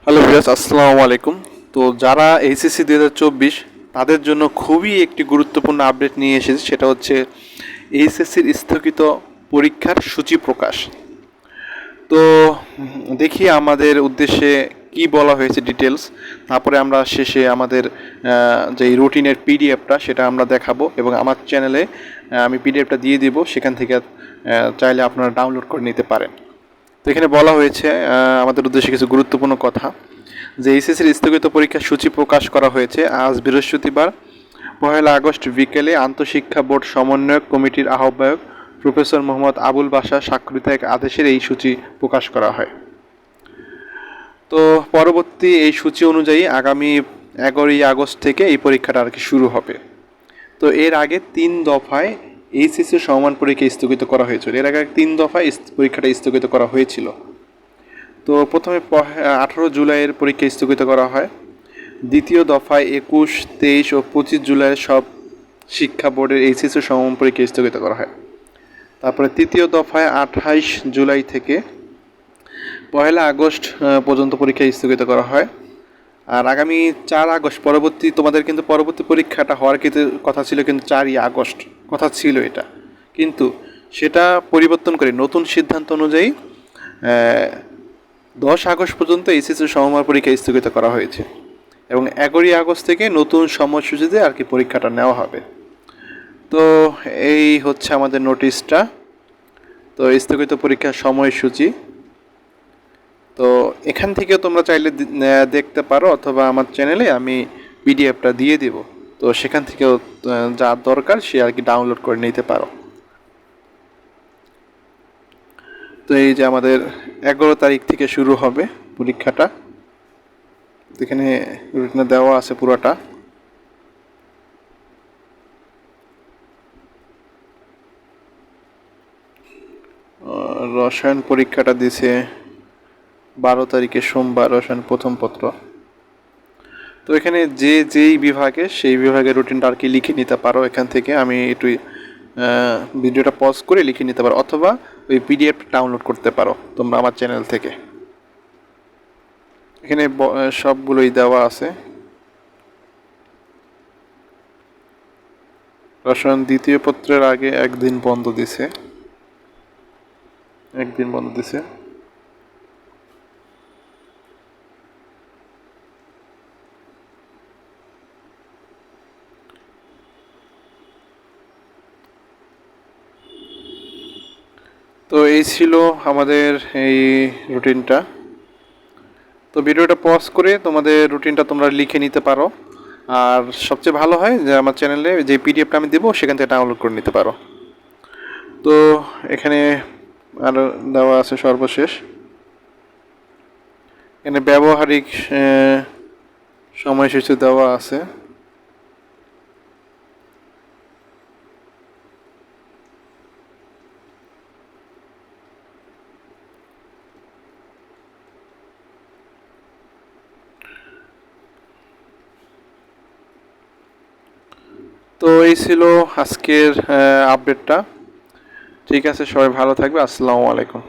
Hello viewers, আসসালামু আলাইকুম। তো যারা এইচএসসি 2024 তাদের জন্য খুবই একটি গুরুত্বপূর্ণ আপডেট নিয়ে এসেছে, সেটা হচ্ছে এইচএসসির স্থগিত পরীক্ষার সূচি প্রকাশ। তো দেখি আমাদের উদ্দেশ্যে কি বলা হয়েছে ডিটেলস, তারপরে আমরা শেষে আমাদের যে রুটিনের পিডিএফটা সেটা আমরা দেখাবো এবং আমার চ্যানেলে আমি পিডিএফটা দিয়ে দিব, সেখান থেকে চাইলে আপনারা ডাউনলোড করে নিতে পারেন। তো এখানে বলা হয়েছে আমাদের উদ্দেশ্যে কিছু গুরুত্বপূর্ণ কথা, যে এইচএসসির স্থগিত পরীক্ষার সূচি প্রকাশ করা হয়েছে আজ বৃহস্পতিবার 1 আগস্ট বিকেলে আন্তঃশিক্ষা বোর্ড সমন্বয়ক কমিটির আহ্বায়ক প্রফেসর মোহাম্মদ আবুল বাশার স্বাক্ষরিত এক আদেশের এই সূচি প্রকাশ করা হয়। তো পরবর্তী এই সূচি অনুযায়ী আগামী 11 আগস্ট থেকে এই পরীক্ষাটা আর কি শুরু হবে। তো এর আগে 3 দফায় এইচএসসি সমমান পরীক্ষা স্থগিত করা হয়েছিল। এর আগে 3 দফায় পরীক্ষাটা স্থগিত করা হয়েছিল। তো প্রথমে 18 জুলাইয়ের পরীক্ষা স্থগিত করা হয়। দ্বিতীয় দফায় 21, 23 ও 25 জুলাইয়ের সব শিক্ষা বোর্ডের এইচএসসি সমমান পরীক্ষা স্থগিত করা হয়। তারপরে তৃতীয় দফায় 28 জুলাই থেকে 1 আগস্ট পর্যন্ত পরীক্ষা স্থগিত করা হয়। আর আগামী 4 আগস্ট তোমাদের কিন্তু পরবর্তী পরীক্ষাটা হওয়ার কথা ছিল, কিন্তু 4 আগস্ট কথা ছিল এটা, কিন্তু সেটা পরিবর্তন করে নতুন সিদ্ধান্ত অনুযায়ী 10 আগস্ট পর্যন্ত এইচএসসি সমমান পরীক্ষা স্থগিত করা হয়েছে এবং 11 আগস্ট থেকে নতুন সময়সূচিতে আর কি পরীক্ষাটা নেওয়া হবে। তো এই হচ্ছে আমাদের নোটিশটা। তো স্থগিত পরীক্ষার সময়সূচি তো এখান থেকেও তোমরা চাইলে দেখতে পারো, অথবা আমার চ্যানেলে আমি পিডিএফটা দিয়ে দিব, তো সেখান থেকেও যা দরকার সে আর কি ডাউনলোড করে নিতে পারো। তো এই যে আমাদের 11 তারিখ থেকে শুরু হবে পরীক্ষাটা, এখানে রুটিনে দেওয়া আছে পুরোটা। রসায়ন পরীক্ষাটা দিছে 12 তারিখে সোমবার, রসায়ন প্রথম পত্র। তো এখানে যেই বিভাগে সেই বিভাগের রুটিনটা আর কি লিখে নিতে পারো এখান থেকে। আমি একটু ভিডিওটা পজ করে লিখে নিতে পারো, অথবা ওই পিডিএফ ডাউনলোড করতে পারো তোমরা আমার চ্যানেল থেকে। এখানে সবগুলোই দেওয়া আছে। রসায়ন দ্বিতীয় পত্রের আগে একদিন বন্ধ দিছে। তো এই ছিল আমাদের এই রুটিনটা। তো ভিডিওটা পজ করে তোমাদের রুটিনটা তোমরা লিখে নিতে পারো, আর সবচেয়ে ভালো হয় যে আমার চ্যানেলে যে পিডিএফটা আমি দেবো সেখান থেকে ডাউনলোড করে নিতে পারো। তো এখানে আরও দেওয়া আছে সর্বশেষ, এখানে ব্যবহারিক সময়সূচি দেওয়া আছে। তো এই ছিল আজকের আপডেটটা। ঠিক আছে, সবাই ভালো থাকবে। আসসালামু আলাইকুম।